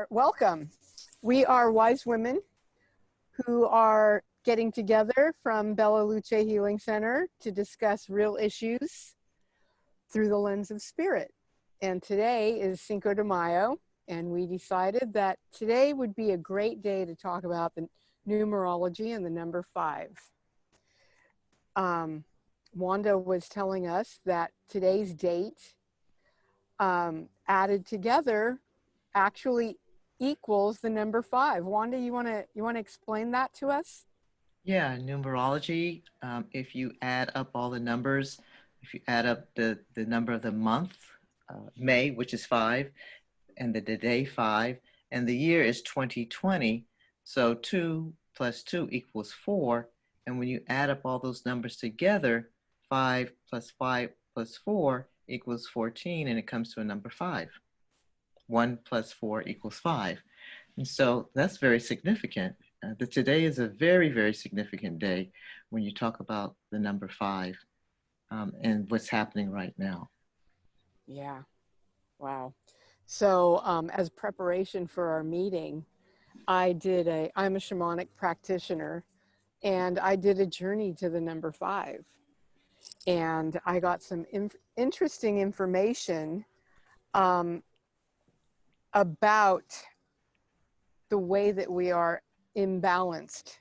welcome. We are wise women who are getting together from Bella Luce Healing Center to discuss real issues through the lens of spirit. And today is Cinco de Mayo, and we decided that today would be a great day to talk about the numerology and the number 5. Wanda was telling us that today's date added together actually equals the number 5. Wanda, you want to explain that to us? Yeah, numerology, if you add up all the numbers, if you add up the number of the month, May, which is 5, and the day 5, and the year is 2020, so 2 plus 2 equals 4, and when you add up all those numbers together, 5 plus 5 plus 4 equals 14, and it comes to a number 5. 1 plus 4 equals 5. And so that's very significant. Today is a very, very significant day when you talk about the number 5 and what's happening right now. Yeah. Wow. So as preparation for our meeting, I'm a shamanic practitioner, and I did a journey to the number 5. And I got some interesting information about the way that we are imbalanced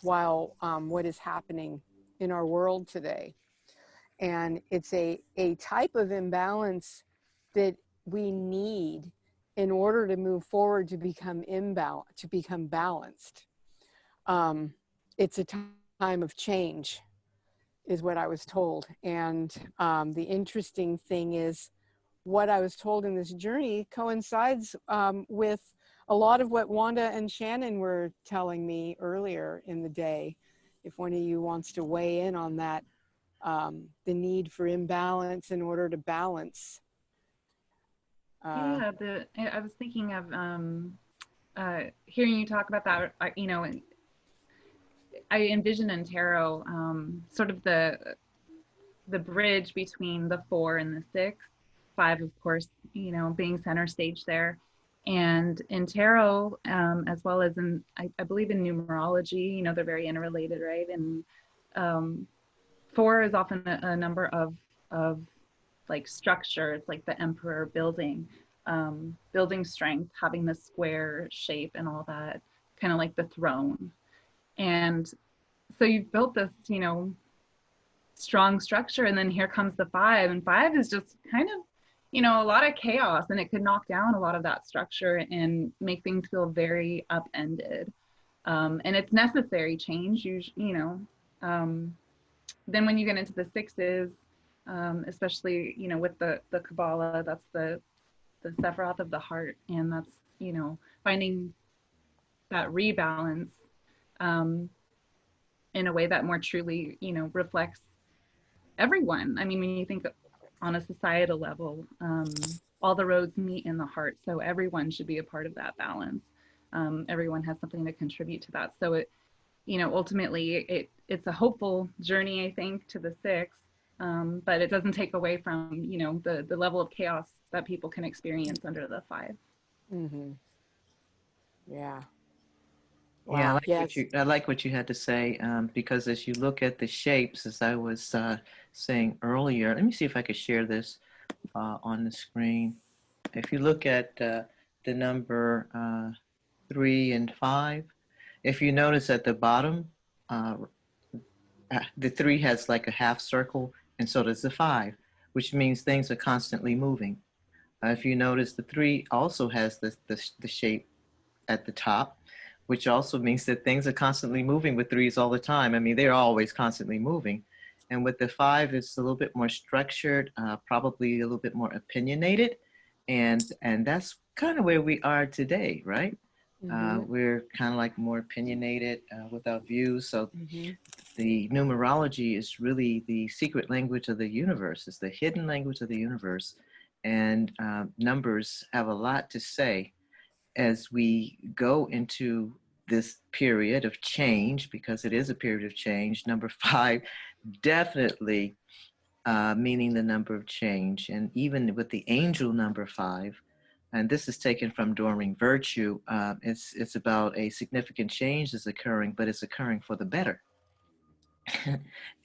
while what is happening in our world today. And it's a type of imbalance that we need in order to move forward to become balanced. It's a time of change, is what I was told. And the interesting thing is, what I was told in this journey coincides with a lot of what Wanda and Shannon were telling me earlier in the day. If one of you wants to weigh in on that, the need for imbalance in order to balance. I was thinking of hearing you talk about that. I envision in tarot sort of the bridge between the 4 and the 6. 5, of course, being center stage there. And in tarot, as well as in, I believe in numerology, they're very interrelated, right? And 4 is often a number of like structure. It's like the emperor building strength, having the square shape and all that, kind of like the throne. And so you've built this, strong structure, and then here comes the 5, and 5 is just kind of, a lot of chaos, and it could knock down a lot of that structure and make things feel very upended. And it's necessary change, then when you get into the 6s, especially, with the Kabbalah, that's the Sephiroth of the heart, and that's, finding that rebalance in a way that more truly, reflects everyone. I mean, when you think on a societal level, all the roads meet in the heart, so everyone should be a part of that balance. Everyone has something to contribute to that. So it, ultimately it's a hopeful journey, I think, to the 6, but it doesn't take away from, the level of chaos that people can experience under the 5. Mm-hmm. Yeah. Wow. Yeah, I like what you had to say, because as you look at the shapes, as I was saying earlier, let me see if I could share this on the screen. If you look at the number 3 and 5, if you notice at the bottom, the 3 has like a half circle, and so does the 5, which means things are constantly moving. If you notice, the 3 also has the shape at the top, which also means that things are constantly moving with 3s all the time. I mean, they're always constantly moving. And with the 5, it's a little bit more structured, probably a little bit more opinionated. And that's kind of where we are today, right? Mm-hmm. We're kind of like more opinionated with our views. So mm-hmm. The numerology is really the secret language of the universe. It's the hidden language of the universe. And numbers have a lot to say as we go into this period of change, because it is a period of change. Number 5 definitely meaning the number of change. And even with the angel number 5, and this is taken from Doreen Virtue. It's about a significant change is occurring, but it's occurring for the better.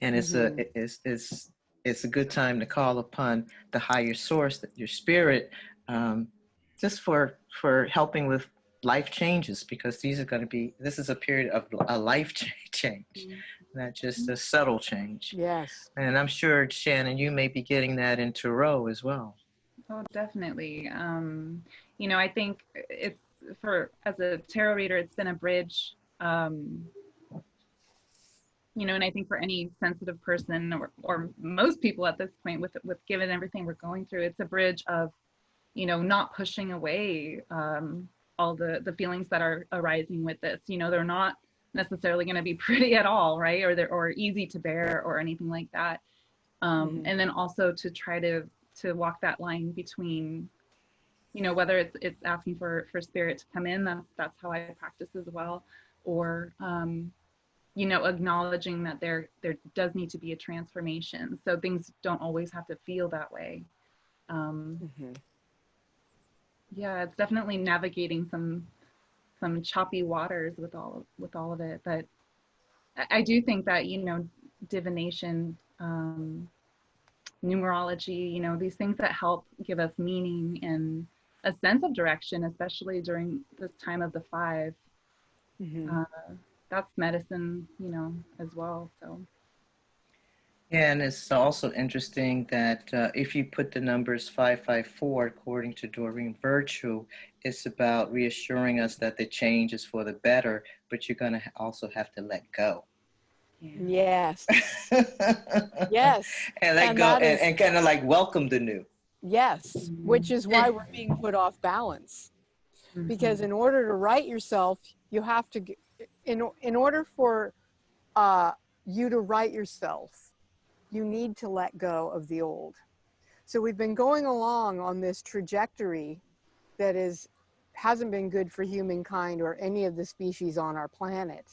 And Mm-hmm. it's a good time to call upon the higher source, that your spirit, just for helping with life changes, because this is a period of a life change, not just a subtle change. Yes. And I'm sure, Shannon, you may be getting that in Tarot as well. Oh, definitely. I think it's as a tarot reader, it's been a bridge. And I think for any sensitive person or most people at this point, with given everything we're going through, it's a bridge of, not pushing away all the feelings that are arising with this. They're not necessarily going to be pretty at all, right? Or easy to bear or anything like that. And then also to try to walk that line between, whether it's asking for spirit to come in, that's how I practice as well, or acknowledging that there does need to be a transformation, so things don't always have to feel that way. Yeah, it's definitely navigating some choppy waters with all of it, but I do think that divination, numerology, these things that help give us meaning and a sense of direction, especially during this time of the 5. That's medicine, as well. So. Yeah, and it's also interesting that if you put the numbers 554, according to Doreen Virtue, it's about reassuring us that the change is for the better, but you're going to also have to let go. Yes. Yes. And let go and kind of like welcome the new. Yes, which is why we're being put off balance. Because in order to right yourself, you have to, in order for you to right yourself, you need to let go of the old. So we've been going along on this trajectory that hasn't been good for humankind or any of the species on our planet.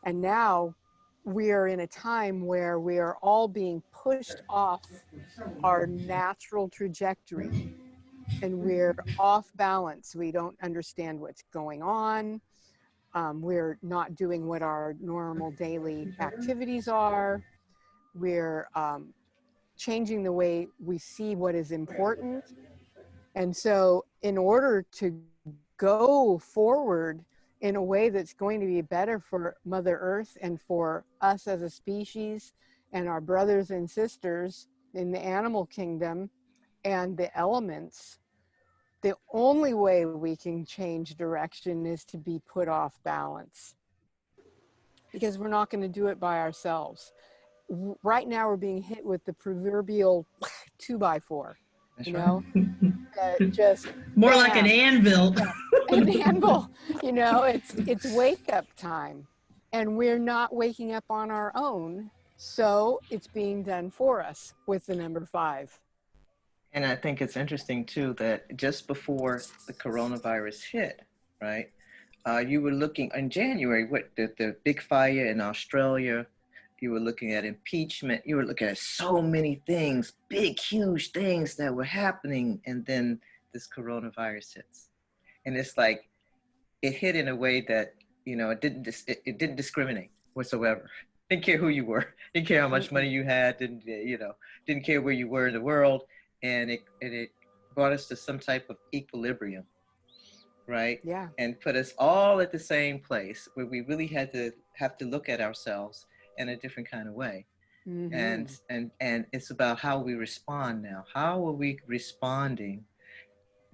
And now we are in a time where we are all being pushed off our natural trajectory, and we're off balance. We don't understand what's going on. We're not doing what our normal daily activities are. We're changing the way we see what is important. And so in order to go forward in a way that's going to be better for Mother Earth and for us as a species and our brothers and sisters in the animal kingdom and the elements, the only way we can change direction is to be put off balance, because we're not going to do it by ourselves. Right now we're being hit with the proverbial 2x4. That's you know, just more bam. like an anvil. An anvil. It's wake up time, and we're not waking up on our own. So it's being done for us with the number 5. And I think it's interesting too that just before the coronavirus hit, right? You were looking in January, what the big fire in Australia. You were looking at impeachment. You were looking at so many things, big, huge things that were happening. And then this coronavirus hits. And it's like, it hit in a way that, it didn't discriminate whatsoever. Didn't care who you were. Didn't care how much money you had. Didn't care where you were in the world. And it brought us to some type of equilibrium, right? Yeah. And put us all at the same place where we really have to look at ourselves in a different kind of way. And it's about how we respond now. How are we responding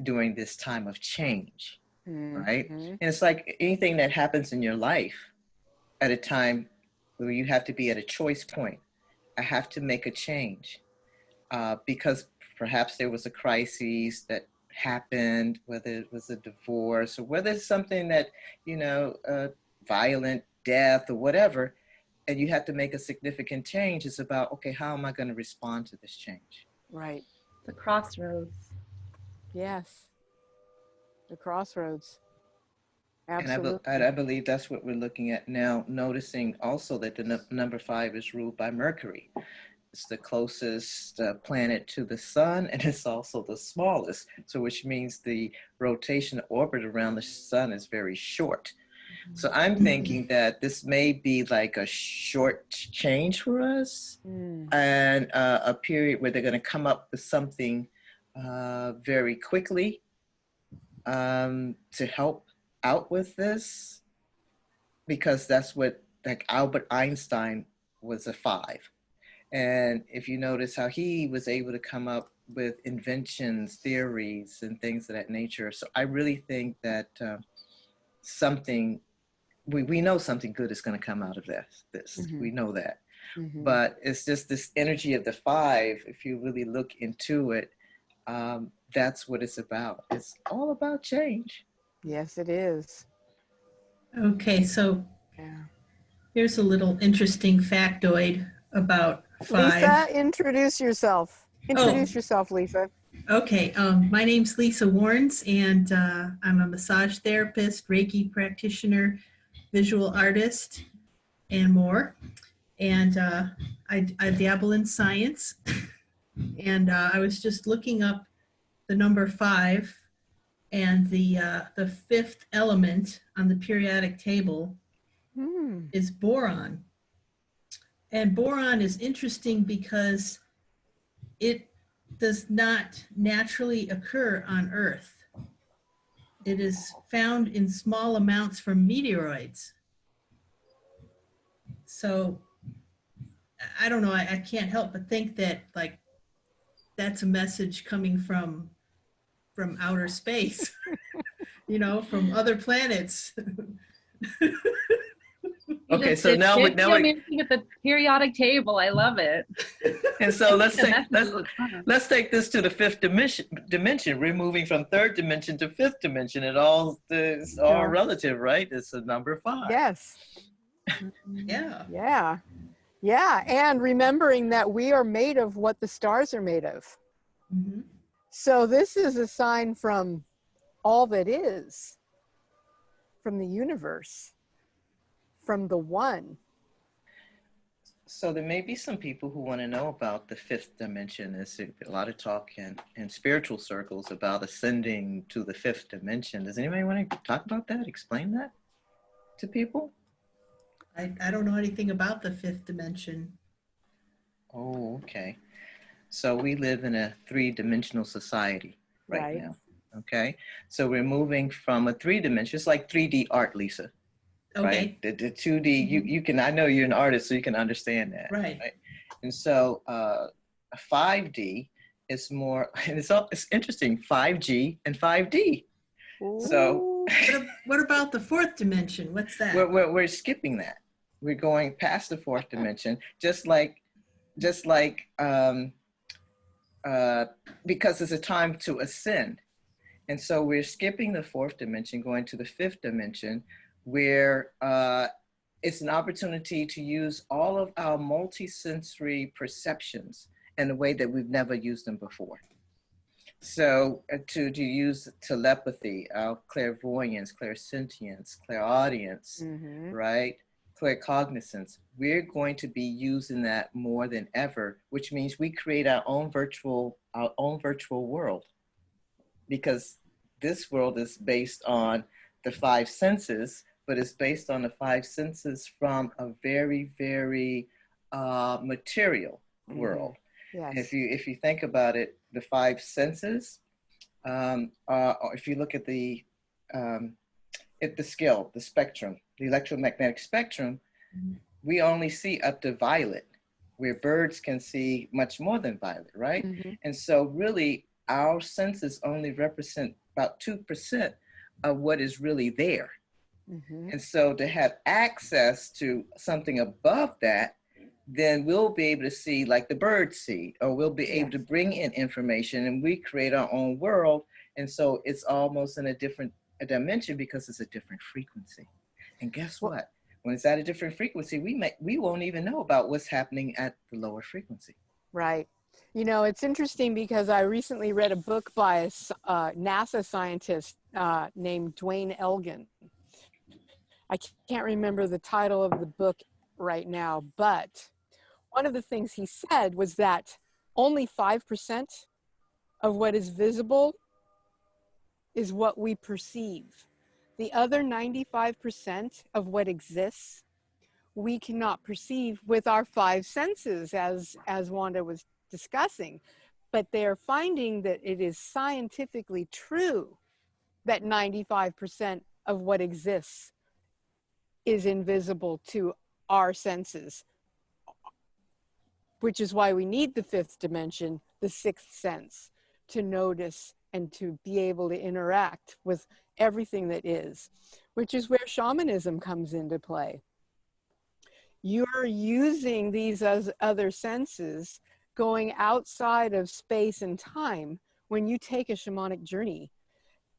during this time of change, right? And it's like anything that happens in your life at a time where you have to be at a choice point. I have to make a change because perhaps there was a crisis that happened, whether it was a divorce or whether it's something that, violent death or whatever, and you have to make a significant change. It's about, okay, how am I going to respond to this change? Right. The crossroads. Yes. The crossroads. Absolutely. And I believe that's what we're looking at now, noticing also that the number 5 is ruled by Mercury. it's the closest planet to the sun, and it's also the smallest. So, which means the rotation orbit around the sun is very short. So I'm thinking that this may be like a short change for us, and a period where they're going to come up with something very quickly to help out with this, because that's what, like, Albert Einstein was a 5. And if you notice how he was able to come up with inventions, theories, and things of that nature. So I really think that we know something good is going to come out of this. We know that. But it's just this energy of the 5. If you really look into it, that's what it's about. It's all about change. Yes, it is. Okay, so here's a little interesting factoid about 5. Lisa, introduce yourself. Introduce yourself, Lisa. Okay, my name's Lisa Warrens, and I'm a massage therapist, Reiki practitioner, visual artist, and more. And I dabble in science. And I was just looking up the number 5, and the 5th element on the periodic table is boron. And boron is interesting because it does not naturally occur on Earth. It is found in small amounts from meteoroids. So I don't know, I can't help but think that, like, that's a message coming from outer space, you know, from other planets. Okay, so now we with the periodic table. I love it. and so let's take this to the 5th dimension. We're moving from 3rd dimension to 5th dimension. It's all relative, right? It's a number 5. Yes. Yeah. And remembering that we are made of what the stars are made of. So this is a sign from all that is, from the universe, from the one. So there may be some people who want to know about the 5th dimension. There's a lot of talk in spiritual circles about ascending to the 5th dimension. Does anybody want to talk about that? Explain that to people? I don't know anything about the 5th dimension. Oh, okay. So we live in a 3-dimensional society right now. Okay. So we're moving from a 3-dimension. It's like 3D art, Lisa. Okay. Right? The 2D, you can, I know you're an artist, so you can understand that. Right. And so a 5D is more, and it's interesting, 5G and 5D. Ooh. So what about the 4th dimension? What's that? We're skipping that. We're going past the 4th dimension, just like because it's a time to ascend. And so we're skipping the 4th dimension, going to the 5th dimension, where it's an opportunity to use all of our multisensory perceptions in a way that we've never used them before. So to use telepathy, our clairvoyance, clairsentience, clairaudience, right? Claircognizance, we're going to be using that more than ever, which means we create our own virtual world, because this world is based on the 5 senses, but it's based on the 5 senses from a very, very material world. Yes. If you think about it, the 5 senses, if you look at the scale, the spectrum, the electromagnetic spectrum, we only see up to violet, where birds can see much more than violet, right? And so really our senses only represent about 2% of what is really there. And so to have access to something above that, then we'll be able to see like the birds see, or we'll be able to bring in information, and we create our own world. And so it's almost in a different dimension because it's a different frequency. And guess what? When it's at a different frequency, we won't even know about what's happening at the lower frequency. Right. You know, it's interesting because I recently read a book by a NASA scientist named Dwayne Elgin. I can't remember the title of the book right now, but one of the things he said was that only 5% of what is visible is what we perceive. The other 95% of what exists, we cannot perceive with our five senses, as Wanda was discussing. But they're finding that it is scientifically true that 95% of what exists is invisible to our senses, which is why we need the fifth dimension, the sixth sense, to notice and to be able to interact with everything that is, which is where shamanism comes into play. You're using these as other senses, going outside of space and time when you take a shamanic journey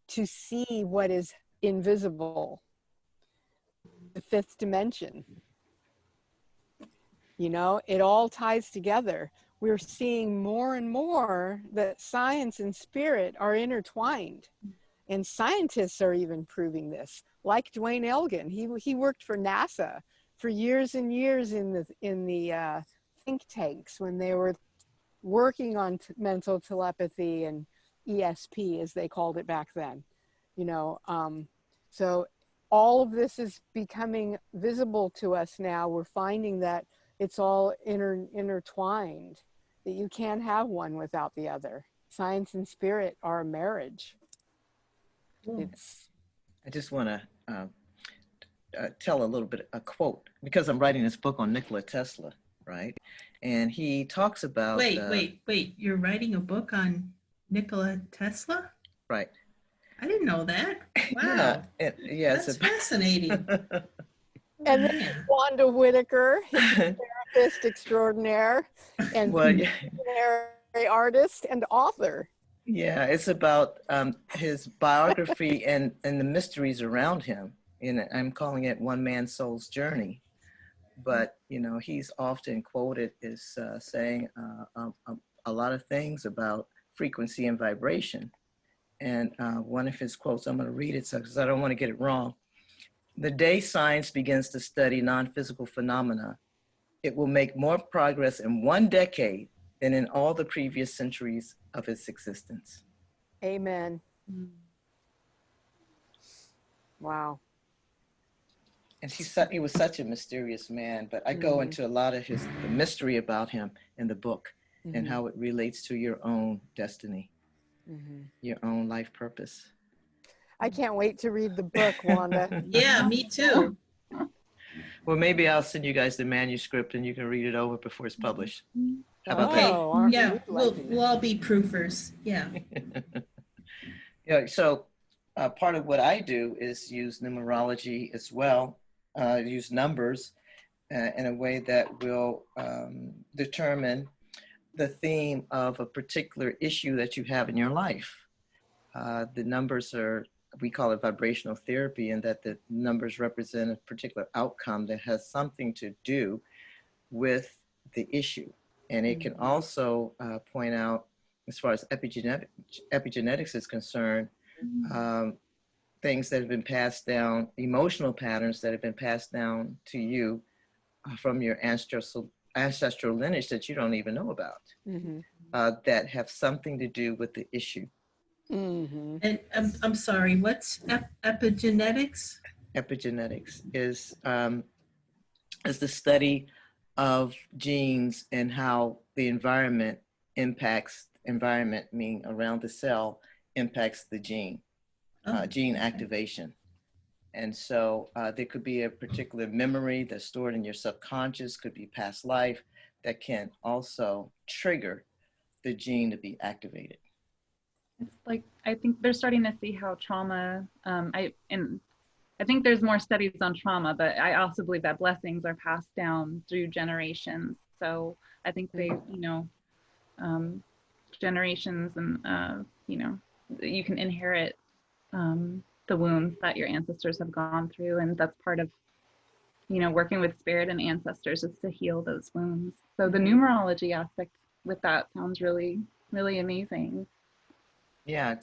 to see what is invisible, the fifth dimension. You know, it all ties together. We're seeing more and more that science and spirit are intertwined. And scientists are even proving this. Like Dwayne Elgin, he worked for NASA for years and years in the think tanks when they were working on mental telepathy and ESP, as they called it back then. You know, so all of this is becoming visible to us now. We're finding that it's all intertwined, that you can't have one without the other. Science and spirit are a marriage. I just want to tell a little bit, a quote, because I'm writing this book on Nikola Tesla, right? And he talks about... Wait. You're writing a book on Nikola Tesla? Right. I didn't know that. Wow. That's fascinating. And then Wanda Whitaker, hypnotherapist extraordinaire and visionary artist and author. Yeah, it's about his biography and the mysteries around him. And I'm calling it One Man's Soul's Journey. But, you know, he's often quoted as saying a lot of things about frequency and vibration. And one of his quotes, I'm going to read it because I don't want to get it wrong. The day science begins to study non-physical phenomena, it will make more progress in one decade than in all the previous centuries of its existence. Amen. Wow. And he was such a mysterious man, but I go into a lot of the mystery about him in the book and how it relates to your own destiny, your own life purpose. I can't wait to read the book, Wanda. Yeah, me too. Well, maybe I'll send you guys the manuscript and you can read it over before it's published. How about that? Yeah, we'll all be proofers. Yeah. Yeah. So part of what I do is use numerology as well, use numbers in a way that will determine the theme of a particular issue that you have in your life. The numbers are, we call it vibrational therapy, and that the numbers represent a particular outcome that has something to do with the issue. And it can also point out, as far as epigenetics is concerned, things that have been passed down, emotional patterns that have been passed down to you from your ancestral lineage that you don't even know about, that have something to do with the issue. And I'm sorry, what's epigenetics? Epigenetics is the study of genes and how the environment impacts, meaning around the cell, impacts the gene, gene activation. And so there could be a particular memory that's stored in your subconscious, could be past life, that can also trigger the gene to be activated. It's like, I think they're starting to see how trauma, I think there's more studies on trauma, but I also believe that blessings are passed down through generations. So I think they, generations and, you can inherit the wounds that your ancestors have gone through. And that's part of, working with spirit and ancestors is to heal those wounds. So the numerology aspect with that sounds really, really amazing. Yeah,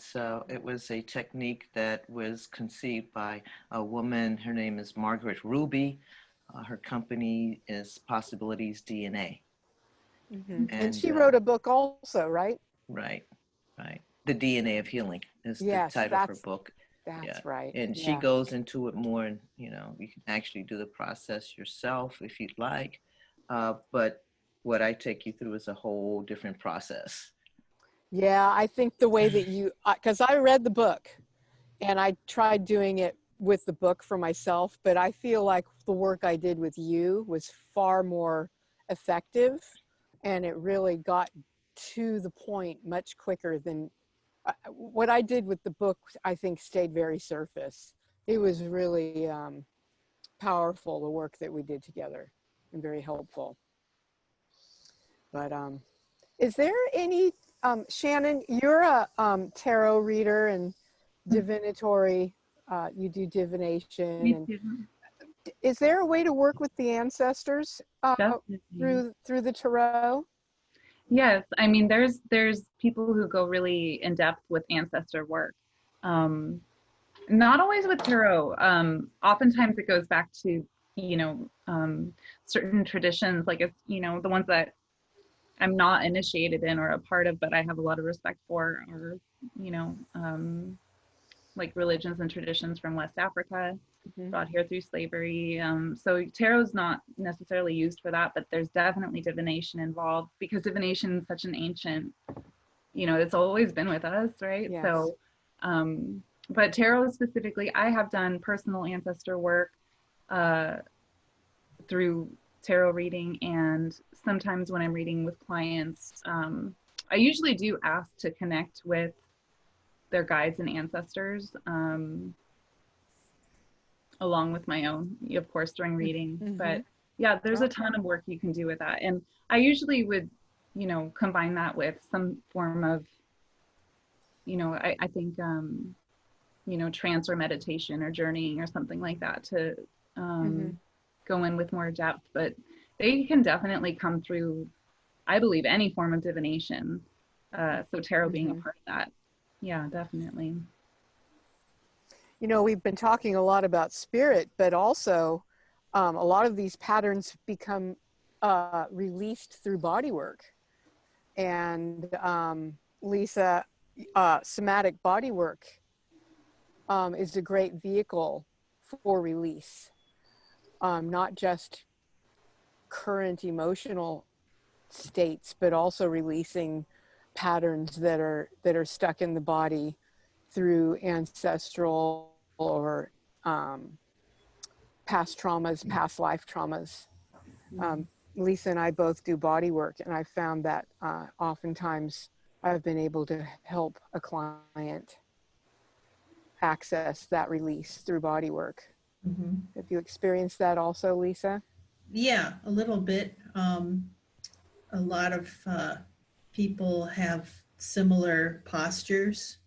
it was a technique that was conceived by a woman. Her name is Margaret Ruby. Her company is Possibilities DNA. And she wrote a book also, right? Right, right. The DNA of Healing is the Yes, title of her book. that's right. And she goes into it more, and you can actually do the process yourself if you'd like. But what I take you through is a whole different process. Yeah, I think the way that you, because I read the book and I tried doing it with the book for myself, but I feel like the work I did with you was far more effective, and it really got to the point much quicker than what I did with the book. I think stayed very surface. It was really powerful, the work that we did together, and very helpful. But is there any, Shannon, you're a tarot reader and divinatory, you do divination. Me And too. is there a way to work with the ancestors through the tarot? Yes, I mean there's people who go really in depth with ancestor work. Not always with tarot. Oftentimes it goes back to certain traditions, like it's the ones that I'm not initiated in or a part of, but I have a lot of respect for, or like religions and traditions from West Africa, brought here through slavery. So tarot's not necessarily used for that, but there's definitely divination involved, because divination is such an ancient, it's always been with us, right? Yes. So, but tarot specifically, I have done personal ancestor work through tarot reading, and sometimes when I'm reading with clients, I usually do ask to connect with their guides and ancestors, along with my own, of course, during reading. But yeah, there's a ton of work you can do with that. And I usually would, combine that with some form of, I think, trance or meditation or journeying or something like that to go in with more depth. But they can definitely come through, I believe, any form of divination. So tarot being a part of that. Yeah, definitely. We've been talking a lot about spirit, but also a lot of these patterns become released through body work. And Lisa, somatic body work is a great vehicle for release, not just current emotional states, but also releasing patterns that are stuck in the body through ancestral or past traumas, past life traumas. Lisa and I both do body work, and I found that oftentimes I've been able to help a client access that release through body work. Have you experienced that also, Lisa? Yeah, a little bit. A lot of people have similar postures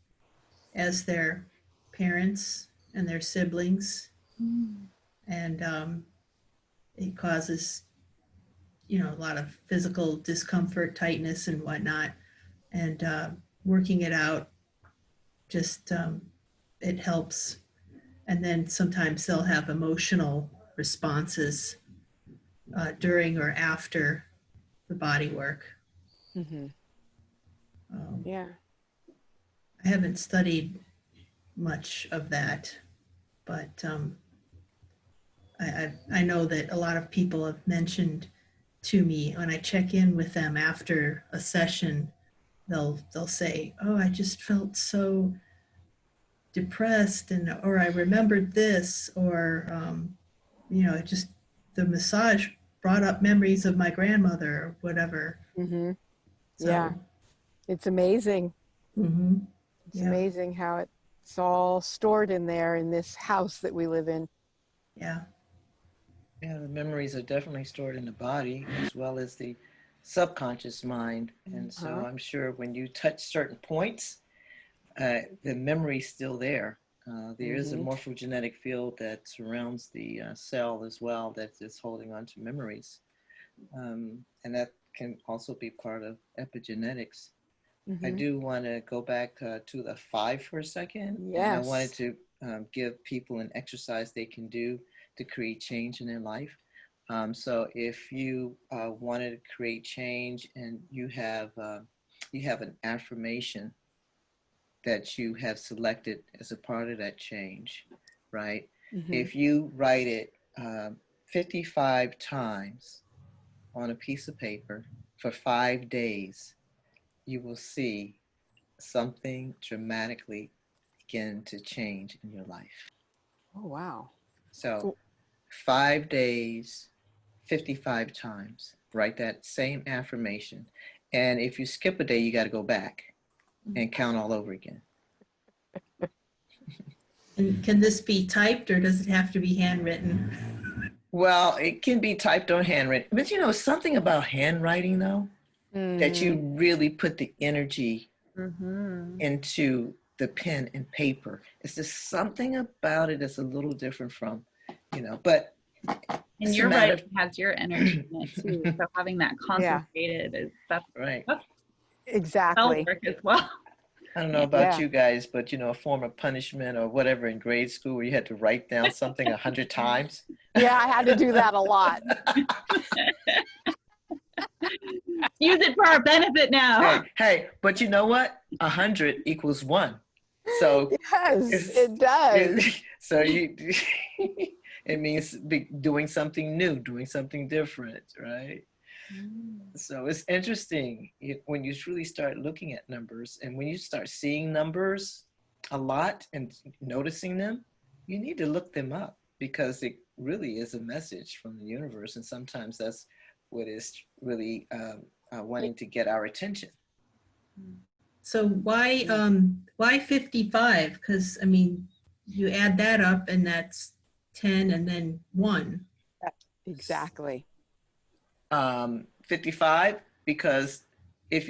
as their parents and their siblings, and it causes a lot of physical discomfort, tightness, and whatnot. And working it out, just it helps. And then sometimes they'll have emotional responses during or after the body work. Yeah. I haven't studied much of that, but I know that a lot of people have mentioned to me when I check in with them after a session, they'll say, "Oh, I just felt so depressed," or "I remembered this," or it just, the massage brought up memories of my grandmother or whatever. So, Yeah, it's amazing. It's yeah. amazing how it's all stored in there in this house that we live in. Yeah. Yeah, the memories are definitely stored in the body as well as the subconscious mind. And so I'm sure when you touch certain points, the memory's still there. There is a morphogenetic field that surrounds the cell as well that is holding on to memories. And that can also be part of epigenetics. I do want to go back to the 5 for a second. Yes. And I wanted to give people an exercise they can do to create change in their life. So if you wanted to create change and you have an affirmation that you have selected as a part of that change, right? Mm-hmm. If you write it 55 times on a piece of paper for 5 days, you will see something dramatically begin to change in your life. Oh, wow. So 5 days, 55 times, write that same affirmation. And if you skip a day, you got to go back and count all over again. And can this be typed or does it have to be handwritten? Well, it can be typed or handwritten, but you know, something about handwriting though, that you really put the energy into the pen and paper. It's just something about it that's a little different from, you know, but and your writing has your energy in it too. So having that concentrated is that's right. That's Exactly. work as well. I don't know about you guys, but you know, a form of punishment or whatever in grade school where you had to write down something 100 times. Yeah, I had to do that a lot. Use it for our benefit now. Hey, but you know what? 100 equals 1. So yes, it does. So it means doing something new, doing something different, right? So it's interesting when you truly start looking at numbers, and when you start seeing numbers a lot and noticing them, you need to look them up because it really is a message from the universe, and sometimes that's what is really wanting to get our attention. So why 55? Because I mean, you add that up and that's 10 and then 1. Exactly. 55, because if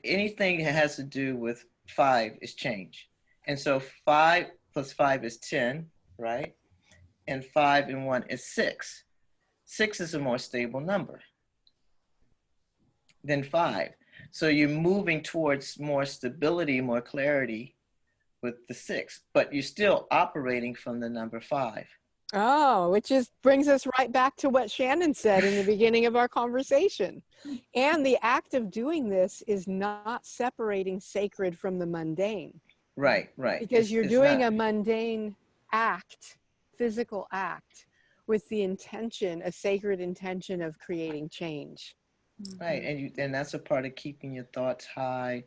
anything that has to do with 5 is change, and so 5 plus 5 is 10, right? And 5 and 1 is 6. 6 is a more stable number than 5. So you're moving towards more stability, more clarity with the 6, but you're still operating from the number 5. Oh, which brings us right back to what Shannon said in the beginning of our conversation. And the act of doing this is not separating sacred from the mundane. Right. Because you're doing a mundane act, physical act, with the intention, a sacred intention of creating change. Right, and that's a part of keeping your thoughts high,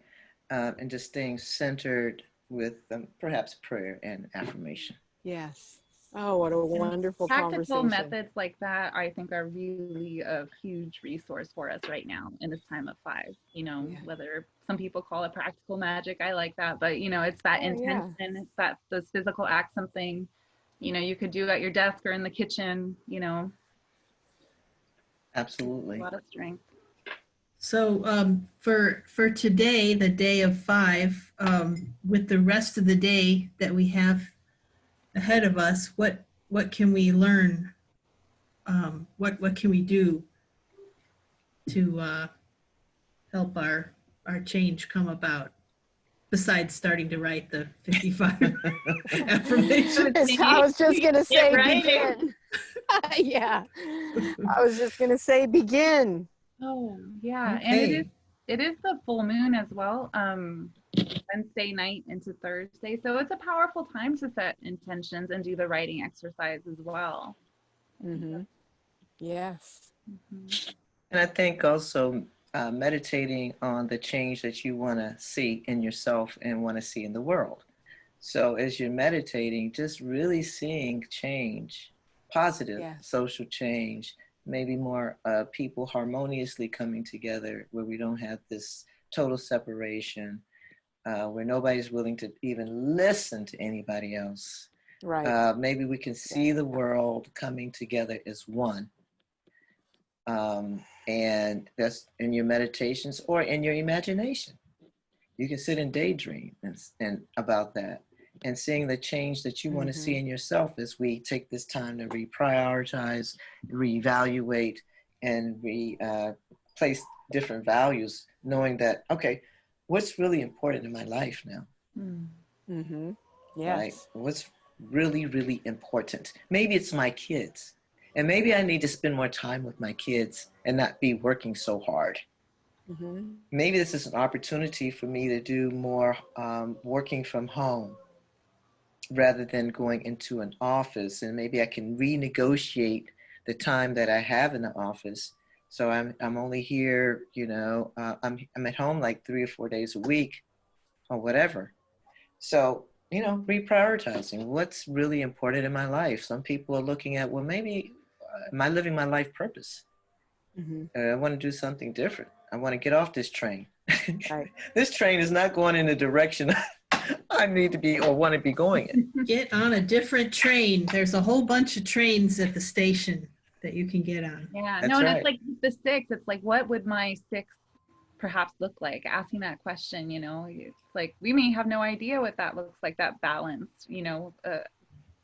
and just staying centered with perhaps prayer and affirmation. Yes. Oh, what a wonderful Practical conversation. methods like that, I think, are really a huge resource for us right now in this time of 5. You know, whether some people call it practical magic, I like that, but you know, it's that intention, it's that those physical acts, something, you know, you could do at your desk or in the kitchen, you know. Absolutely. A lot of strength. So for today, the day of 5, with the rest of the day that we have ahead of us, what can we learn? What can we do to help our change come about? Besides starting to write the 55 affirmations. I was just going to say begin. Yeah. I was just going to say begin. Oh, yeah. Okay. And it is the full moon as well. Wednesday night into Thursday. So it's a powerful time to set intentions and do the writing exercise as well. Mm-hmm. Yes. Mm-hmm. And I think also meditating on the change that you want to see in yourself and want to see in the world. So as you're meditating, just really seeing change, positive social change, maybe more people harmoniously coming together where we don't have this total separation, where nobody's willing to even listen to anybody else. Right. Maybe we can see the world coming together as one. And that's in your meditations or in your imagination. You can sit and daydream and about that and seeing the change that you want to see in yourself as we take this time to reprioritize, reevaluate, and place different values, knowing that, okay, what's really important in my life now? Mm-hmm. Yes. Right? What's really, really important? Maybe it's my kids. And maybe I need to spend more time with my kids and not be working so hard. Mm-hmm. Maybe this is an opportunity for me to do more working from home rather than going into an office. And maybe I can renegotiate the time that I have in the office. So I'm only here, I'm at home like 3 or 4 days a week or whatever. So, reprioritizing what's really important in my life. Some people are looking at, well, maybe am I living my life purpose? Mm-hmm. I want to do something different. I want to get off this train. Right. This train is not going in the direction I need to be or want to be going in. Get on a different train. There's a whole bunch of trains at the station that you can get on. Yeah, That's no, and right. it's like the six, it's like, what would my six perhaps look like? Asking that question, it's like we may have no idea what that looks like, that balance,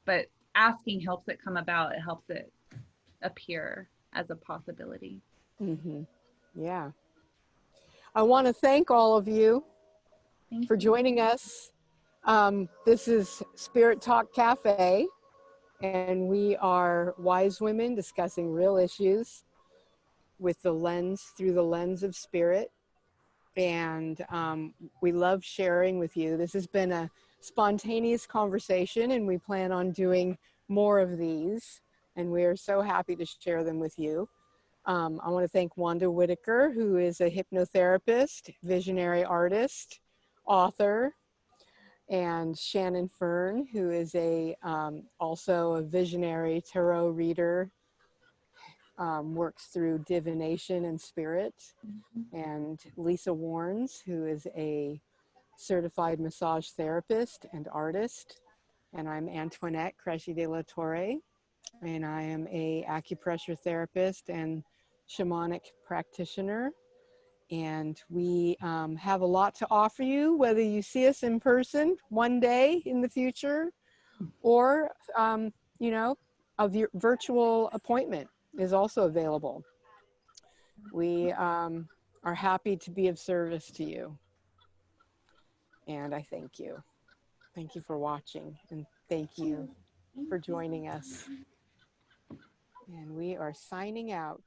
but asking helps it come about. It helps it appear as a possibility. Mm-hmm. Yeah. I want to thank all of you Thank for you. joining us. This is Spirit Talk Cafe, and we are wise women discussing real issues with through the lens of spirit. And we love sharing with you. This has been a spontaneous conversation, and we plan on doing more of these. And we are so happy to share them with you. I want to thank Wanda Whitaker, who is a hypnotherapist, visionary artist, author, and Shannon Fern, who is also a visionary tarot reader, works through divination and spirit, and Lisa Warnes, who is a certified massage therapist and artist, and I'm Antoinette Cresci de la Torre, and I am a acupressure therapist and shamanic practitioner. And we have a lot to offer you, whether you see us in person one day in the future, or a virtual appointment is also available. We are happy to be of service to you. And I thank you. Thank you for watching, and thank you for joining us. And we are signing out.